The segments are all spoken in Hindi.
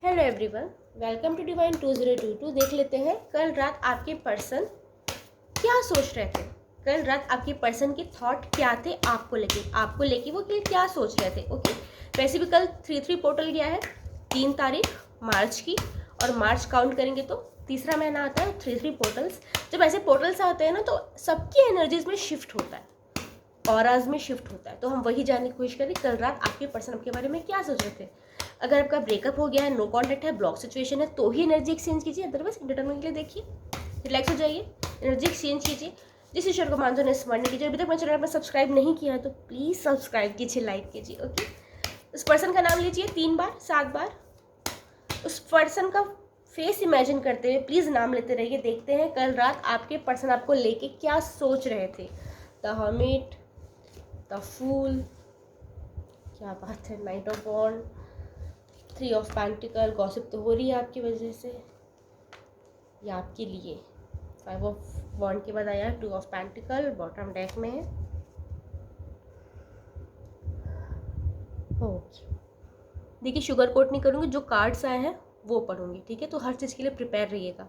Hello everyone, welcome to Divine 2022। देख लेते हैं कल रात आपके पर्सन क्या सोच रहे थे। कल रात आपके पर्सन के थॉट क्या थे आपको लेके वो क्या सोच रहे थे। ओके, वैसे भी कल 3 पोर्टल गया है 3 तारीख मार्च की, और मार्च काउंट करेंगे तो तीसरा महीना आता है। 3 पोर्टल्स, जब ऐसे पोर्टल्स आते हैं ना तो सबकी एनर्जीज में शिफ्ट होता है, ऑराज में शिफ्ट होता है। तो हम वही जानने की कोशिश करें कल रात आपके पर्सन आपके बारे में क्या सोच रहे थे। अगर आपका ब्रेकअप हो गया है, नो कॉन्टैक्ट है, ब्लॉक सिचुएशन है, तो ही एनर्जी एक्सचेंज कीजिए, अदरवाइज इंटरटेनमेंट के लिए देखिए, रिलैक्स हो जाइए, एनर्जी एक्सचेंज कीजिए। जिस ईश्वर को मानते हैं स्मरण कीजिए। अभी तक मेरे चैनल पर सब्सक्राइब नहीं किया है तो प्लीज़ सब्सक्राइब कीजिए, लाइक कीजिए। ओके, उस पर्सन का नाम लीजिए 3 बार 7 बार, उस पर्सन का फेस इमेजिन करते हुए प्लीज़ नाम लेते रहिए। देखते हैं कल रात आपके पर्सन आपको लेके क्या सोच रहे थे। द हर्मिट, द फूल, क्या बात है, knight of wand, 3 of pentacle, gossip तो हो रही है आपकी वजह से या आपके लिए। 5 ऑफ वॉन्ड के बाद आया 2 ऑफ पेंटिकल, बॉटम डेक में है। ओके, देखिए शुगर कोट नहीं करूँगी, जो कार्ड्स आए हैं वो पढ़ूंगी, ठीक है। तो हर चीज़ के लिए प्रिपेयर रहिएगा।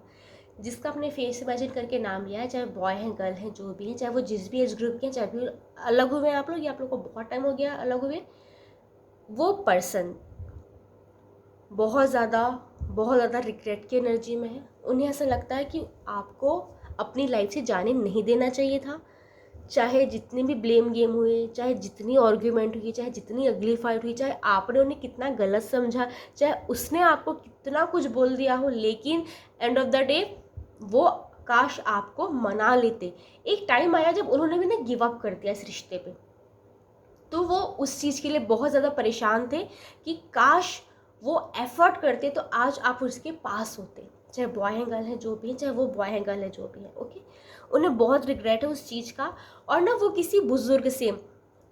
जिसका अपने फेस इमेजिन करके नाम लिया है, चाहे बॉय हैं गर्ल हैं जो भी हैं, चाहे वो जिस भी एज ग्रुप के हैं, चाहे भी अलग हुए हैं आप लोग या आप लोग को बहुत टाइम हो गया अलग हुए, वो पर्सन बहुत ज़्यादा रिग्रेट की एनर्जी में है। उन्हें ऐसा लगता है कि आपको अपनी लाइफ से जाने नहीं देना चाहिए था। चाहे जितने भी ब्लेम गेम हुए, चाहे जितनी आर्ग्यूमेंट हुई, चाहे जितनी अगली फाइट हुई, चाहे आपने उन्हें कितना गलत समझा, चाहे उसने आपको कितना कुछ बोल दिया हो, लेकिन एंड ऑफ द डे वो काश आपको मना लेते। एक टाइम आया जब उन्होंने भी ना गिव अप कर दिया इस रिश्ते पे। तो वो उस चीज़ के लिए बहुत ज़्यादा परेशान थे कि काश वो एफर्ट करते तो आज आप उसके पास होते। चाहे बॉय हैं गर्ल है जो भी है, चाहे वो बॉय हैं गर्ल है जो भी है। ओके, उन्हें बहुत रिग्रेट है उस चीज़ का। और ना वो किसी बुजुर्ग से,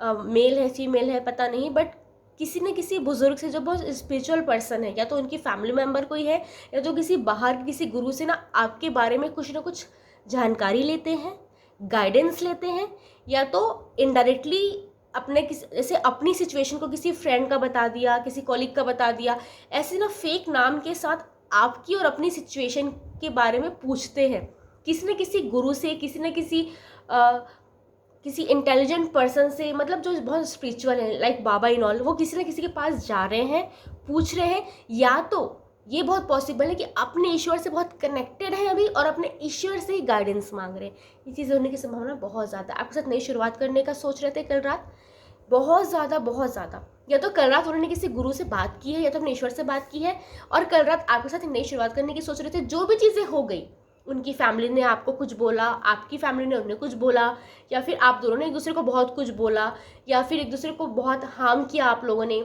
मेल है फीमेल है पता नहीं, बट किसी न किसी बुजुर्ग से जो बहुत स्पिरिचुअल पर्सन है, या तो उनकी फैमिली मेम्बर कोई है, या तो किसी बाहर के किसी गुरु से ना आपके बारे में कुछ ना कुछ जानकारी लेते हैं, गाइडेंस लेते हैं, या तो इनडायरेक्टली अपने किसी जैसे अपनी सिचुएशन को किसी फ्रेंड का बता दिया, किसी कॉलीग का बता दिया, ऐसे ना फेक नाम के साथ आपकी और अपनी सिचुएशन के बारे में पूछते हैं। किसी न किसी गुरु से, किसी न किसी इंटेलिजेंट पर्सन से, मतलब जो बहुत स्पिरिचुअल है लाइक बाबा इन ऑल, वो किसी न किसी के पास जा रहे हैं, पूछ रहे हैं। या तो ये बहुत पॉसिबल है कि अपने ईश्वर से बहुत कनेक्टेड है अभी और अपने ईश्वर से ही गाइडेंस मांग रहे हैं। ये चीज़ होने की संभावना बहुत ज़्यादा। आपके साथ नई शुरुआत करने का सोच रहे थे कल रात, बहुत ज़्यादा। या तो कल रात उन्होंने किसी गुरु से बात की है, या तो अपने ईश्वर से बात की है, और कल रात आपके साथ एक नई शुरुआत करने की सोच रहे थे। जो भी चीज़ें हो गई, उनकी फैमिली ने आपको कुछ बोला, आपकी फैमिली ने उन्हें कुछ बोला, या फिर आप दोनों ने एक दूसरे को बहुत कुछ बोला, या फिर एक दूसरे को बहुत हार्म किया, आप लोगों ने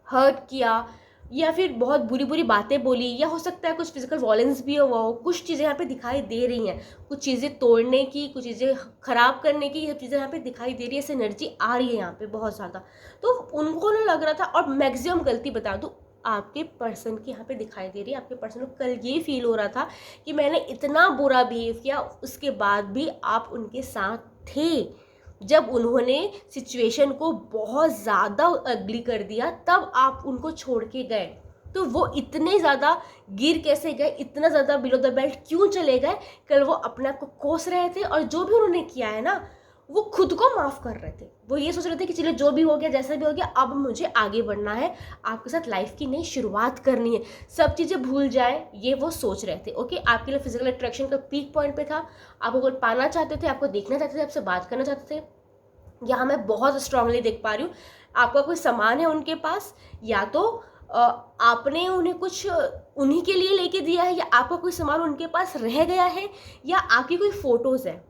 हर्ट किया, या फिर बहुत बुरी बुरी बातें बोली, या हो सकता है कुछ फिजिकल वॉयलेंस भी हुआ हो। कुछ चीज़ें यहाँ पे दिखाई दे रही हैं, कुछ चीज़ें तोड़ने की, कुछ चीज़ें खराब करने की, ये चीज़ें यहाँ पे दिखाई दे रही है, ऐसे एनर्जी आ रही है यहाँ पे बहुत ज़्यादा। तो उनको ना लग रहा था, और मैक्सिमम गलती बता दूँ आपके पर्सन की यहाँ पे दिखाई दे रही है। आपके पर्सन को कल ये फील हो रहा था कि मैंने इतना बुरा बिहेव किया, उसके बाद भी आप उनके साथ थे। जब उन्होंने सिचुएशन को बहुत ज़्यादा अगली कर दिया, तब आप उनको छोड़ के गए। तो वो इतने ज़्यादा गिर कैसे गए, इतना ज़्यादा बिलो द बेल्ट क्यों चले गए? कल वो अपने आप को कोस रहे थे, और जो भी उन्होंने किया है ना, वो खुद को माफ़ कर रहे थे। वो ये सोच रहे थे कि चलो जो भी हो गया, जैसा भी हो गया, अब मुझे आगे बढ़ना है, आपके साथ लाइफ की नई शुरुआत करनी है, सब चीज़ें भूल जाए, ये वो सोच रहे थे। ओके, आपके लिए फिजिकल अट्रैक्शन का पीक पॉइंट पे था। आपको कोई पाना चाहते थे, आपको देखना चाहते थे, आपसे बात करना चाहते थे। यहाँ मैं बहुत स्ट्रांगली देख पा रही हूँ, आपका कोई सामान है उनके पास, या तो आपने उन्हें कुछ उन्हीं के लिए लेके दिया है, या आपका कोई सामान उनके पास रह गया है, या आपकी कोई फ़ोटोज़ है,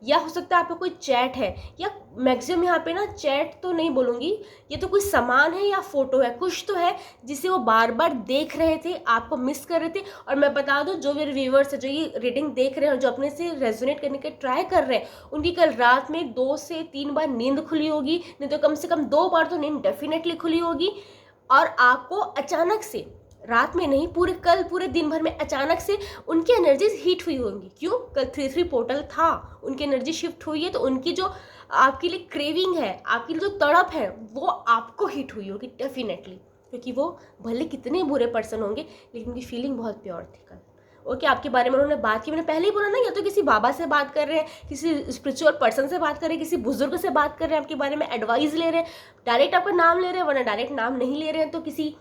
या हो सकता है आपका कोई चैट है, या मैक्सिमम यहाँ पे ना चैट तो नहीं बोलूँगी, ये तो कोई सामान है या फोटो है, कुछ तो है जिसे वो बार बार देख रहे थे, आपको मिस कर रहे थे। और मैं बता दूँ, जो मेरे व्यूवर्स है, जो ये रीडिंग देख रहे हैं और जो अपने से रेजोनेट करने का ट्राई कर रहे हैं, उनकी कल रात में 2 से 3 बार नींद खुली होगी, नहीं तो कम से कम 2 बार तो नींद डेफिनेटली खुली होगी। और आपको अचानक से, रात में नहीं, पूरे दिन भर में अचानक से उनकी एनर्जीज हीट हुई होंगी। क्यों? कल 3 पोर्टल था, उनकी एनर्जी शिफ्ट हुई है, तो उनकी जो आपके लिए क्रेविंग है, आपकी जो तड़प है, वो आपको हिट हुई होगी डेफिनेटली। क्योंकि वो भले कितने बुरे पर्सन होंगे लेकिन उनकी फीलिंग बहुत प्योर थी कल। ओके, आपके बारे में उन्होंने बात की, मैंने पहले ही बोला ना, या तो किसी बाबा से बात कर रहे हैं, किसी स्पिरिचुअल पर्सन से बात कर रहे हैं, किसी बुजुर्ग से बात कर रहे हैं, आपके बारे में एडवाइस ले रहे हैं, डायरेक्ट आपका नाम ले रहे हैं, वरना डायरेक्ट नाम नहीं ले रहे हैं तो किसी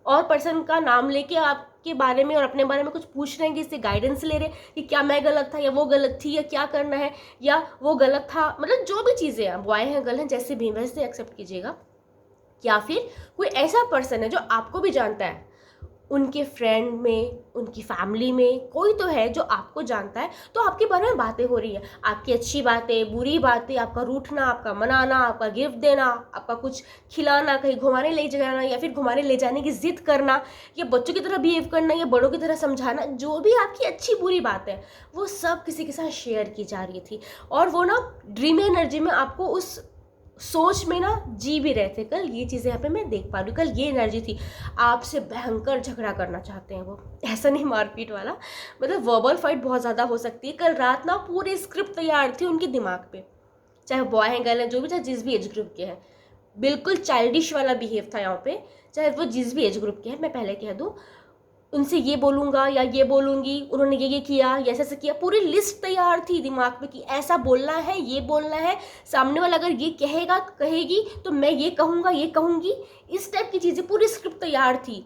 और पर्सन का नाम लेके आपके बारे में और अपने बारे में कुछ पूछ रहे हैं, कि इससे गाइडेंस ले रहे हैं कि क्या मैं गलत था या वो गलत थी या क्या करना है या वो गलत था, मतलब जो भी चीज़ें हैं, बॉय हैं गर्ल हैं, जैसे भी वैसे एक्सेप्ट कीजिएगा। या फिर कोई ऐसा पर्सन है जो आपको भी जानता है, उनके फ्रेंड में, उनकी फैमिली में कोई तो है जो आपको जानता है, तो आपके बारे में बातें हो रही है, आपकी अच्छी बातें, बुरी बातें, आपका रूठना, आपका मनाना, आपका गिफ्ट देना, आपका कुछ खिलाना, कहीं घुमाने ले जाना या फिर घुमाने ले जाने की जिद करना, या बच्चों की तरह बिहेव करना या बड़ों की तरह समझाना, जो भी आपकी अच्छी बुरी बात है वो सब किसी के साथ शेयर की जा रही थी। और वो ना ड्रीम एनर्जी में आपको उस सोच में ना जी भी रहे थे। कल ये चीज़ें यहाँ पे मैं देख पा रही हूँ, कल ये एनर्जी थी, आपसे भयंकर झगड़ा करना चाहते हैं वो, ऐसा नहीं मारपीट वाला, मतलब वर्बल फाइट बहुत ज़्यादा हो सकती है। कल रात ना पूरी स्क्रिप्ट तैयार थी उनके दिमाग पे, चाहे बॉय हैं गर्ल हैं जो भी, चाहे जिस भी एज ग्रुप के हैं, बिल्कुल चाइल्डिश वाला बिहेव था यहाँ पे, चाहे वो जिस भी एज ग्रुप के हैं। मैं पहले कह दूँ, उनसे ये बोलूँगा या ये बोलूँगी, उन्होंने ये किया, ये ऐसे किया, पूरी लिस्ट तैयार थी दिमाग में कि ऐसा बोलना है, ये बोलना है, सामने वाला अगर ये कहेगा कहेगी तो मैं ये कहूँगा, ये कहूँगी, इस टाइप की चीज़ें, पूरी स्क्रिप्ट तैयार थी।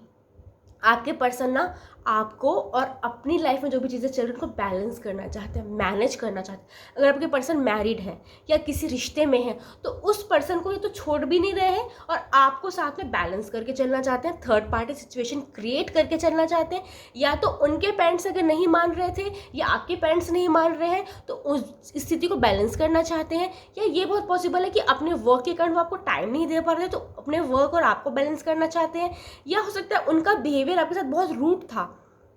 आपके पर्सन ना आपको और अपनी लाइफ में जो भी चीज़ें चल रही हैं उनको बैलेंस करना चाहते हैं, मैनेज करना चाहते हैं। अगर आपके पर्सन मैरिड है या किसी रिश्ते में है तो उस पर्सन को ये तो छोड़ भी नहीं रहे हैं और आपको साथ में बैलेंस करके चलना चाहते हैं, थर्ड पार्टी सिचुएशन क्रिएट करके चलना चाहते हैं। या तो उनके पेरेंट्स अगर नहीं मान रहे थे या आपके पेरेंट्स नहीं मान रहे हैं तो उस स्थिति को बैलेंस करना चाहते हैं। या ये बहुत पॉसिबल है कि अपने वर्क के कारण वो आपको टाइम नहीं दे पा रहे तो अपने वर्क और आपको बैलेंस करना चाहते हैं। या हो सकता है उनका बिहेवियर आपके साथ बहुत रूड था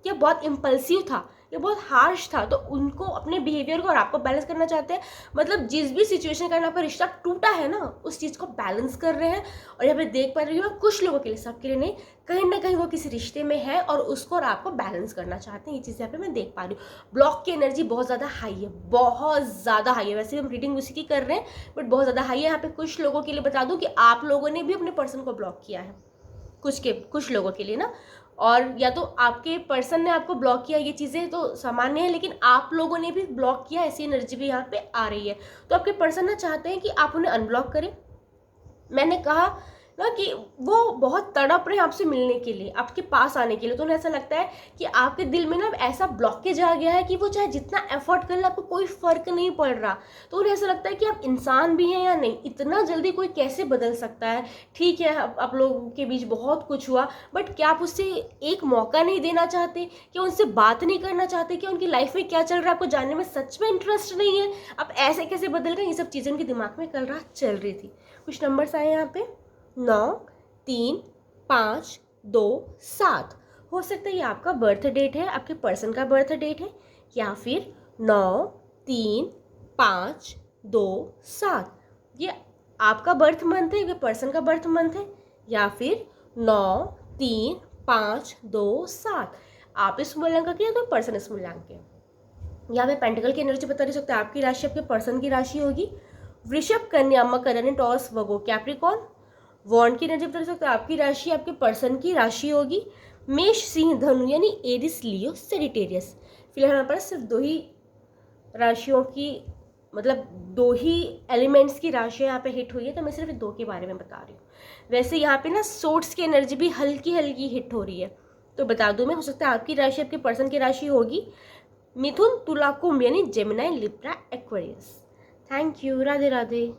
या बहुत इम्पल्सिव था या बहुत हार्श था, तो उनको अपने बिहेवियर को और आपको बैलेंस करना चाहते हैं। मतलब जिस भी सिचुएशन के कारण आपका रिश्ता टूटा है ना, उस चीज़ को बैलेंस कर रहे हैं। और यहाँ पे देख पा रही हूँ कुछ लोगों के लिए, सबके लिए नहीं, कहीं ना कहीं वो किसी रिश्ते में है और उसको और आपको बैलेंस करना चाहते हैं। ये चीज़ यहाँ पे मैं देख पा रही हूँ। ब्लॉक की एनर्जी बहुत ज़्यादा हाई है, बहुत ज़्यादा हाई है। वैसे हम रीडिंग उसी की कर रहे हैं बट बहुत ज़्यादा हाई है। यहाँ पे कुछ लोगों के लिए बता दूँ कि आप लोगों ने भी अपने पर्सन को ब्लॉक किया है, कुछ लोगों के लिए ना, और या तो आपके पर्सन ने आपको ब्लॉक किया, ये चीज़ें तो सामान्य है, लेकिन आप लोगों ने भी ब्लॉक किया, ऐसी एनर्जी भी यहाँ पे आ रही है। तो आपके पर्सन ना चाहते हैं कि आप उन्हें अनब्लॉक करें। मैंने कहा ना कि वो बहुत तड़प रहे हैं आपसे मिलने के लिए, आपके पास आने के लिए, तो उन्हें ऐसा लगता है कि आपके दिल में ना ऐसा ब्लॉकेज आ गया है कि वो चाहे जितना एफर्ट कर ले आपको कोई फ़र्क नहीं पड़ रहा। तो उन्हें ऐसा लगता है कि आप इंसान भी हैं या नहीं, इतना जल्दी कोई कैसे बदल सकता है। ठीक है, आप लोगों के बीच बहुत कुछ हुआ बट क्या आप उससे एक मौका नहीं देना चाहते, क्या उनसे बात नहीं करना चाहते, क्या उनकी लाइफ में क्या चल रहा है आपको जानने में सच में इंटरेस्ट नहीं है, आप ऐसे कैसे बदल रहे हैं, ये सब चीज़ें उनके दिमाग में कल रात चल रही थी। कुछ नंबर्स आए यहाँ पे 9, 3, 5, 2, 7। हो सकता है ये आपका बर्थ डेट है, आपके पर्सन का बर्थ डेट है, या फिर 9, 3, 5, 2, 7 ये आपका बर्थ मंथ है, ये पर्सन का बर्थ मंथ है, या फिर 9, 3, 5, 2, 7 आप इस मूल्यांक के या तो पर्सन इस मूल्यांक के। यहाँ पे पेंटिकल की एनर्जी बता रही सकते हैं, आपकी राशि आपके पर्सन की राशि होगी। वृषभ, कन्या, मकर, टॉरस, वर्गो, कैप्रिकॉर्न। वॉन्ड की एनर्जी बता सकते हैं, आपकी राशि आपके पर्सन की राशि होगी। मेष, सिंह, धनु यानी एरिस, लियो, सेजिटेरियस। फिलहाल हमारे पास सिर्फ 2 ही राशियों की, मतलब 2 ही एलिमेंट्स की राशियाँ यहाँ पे हिट हुई है, तो मैं सिर्फ 2 के बारे में बता रही हूँ। वैसे यहाँ पे ना सोर्ट्स की एनर्जी भी हल्की हल्की हिट हो रही है, तो बता दूँ मैं, हो सकता है आपकी राशि आपके पर्सन की राशि होगी मिथुन, तुला, कुंभ यानी Gemini, Libra, Aquarius. Thank you, Radhe Radhe.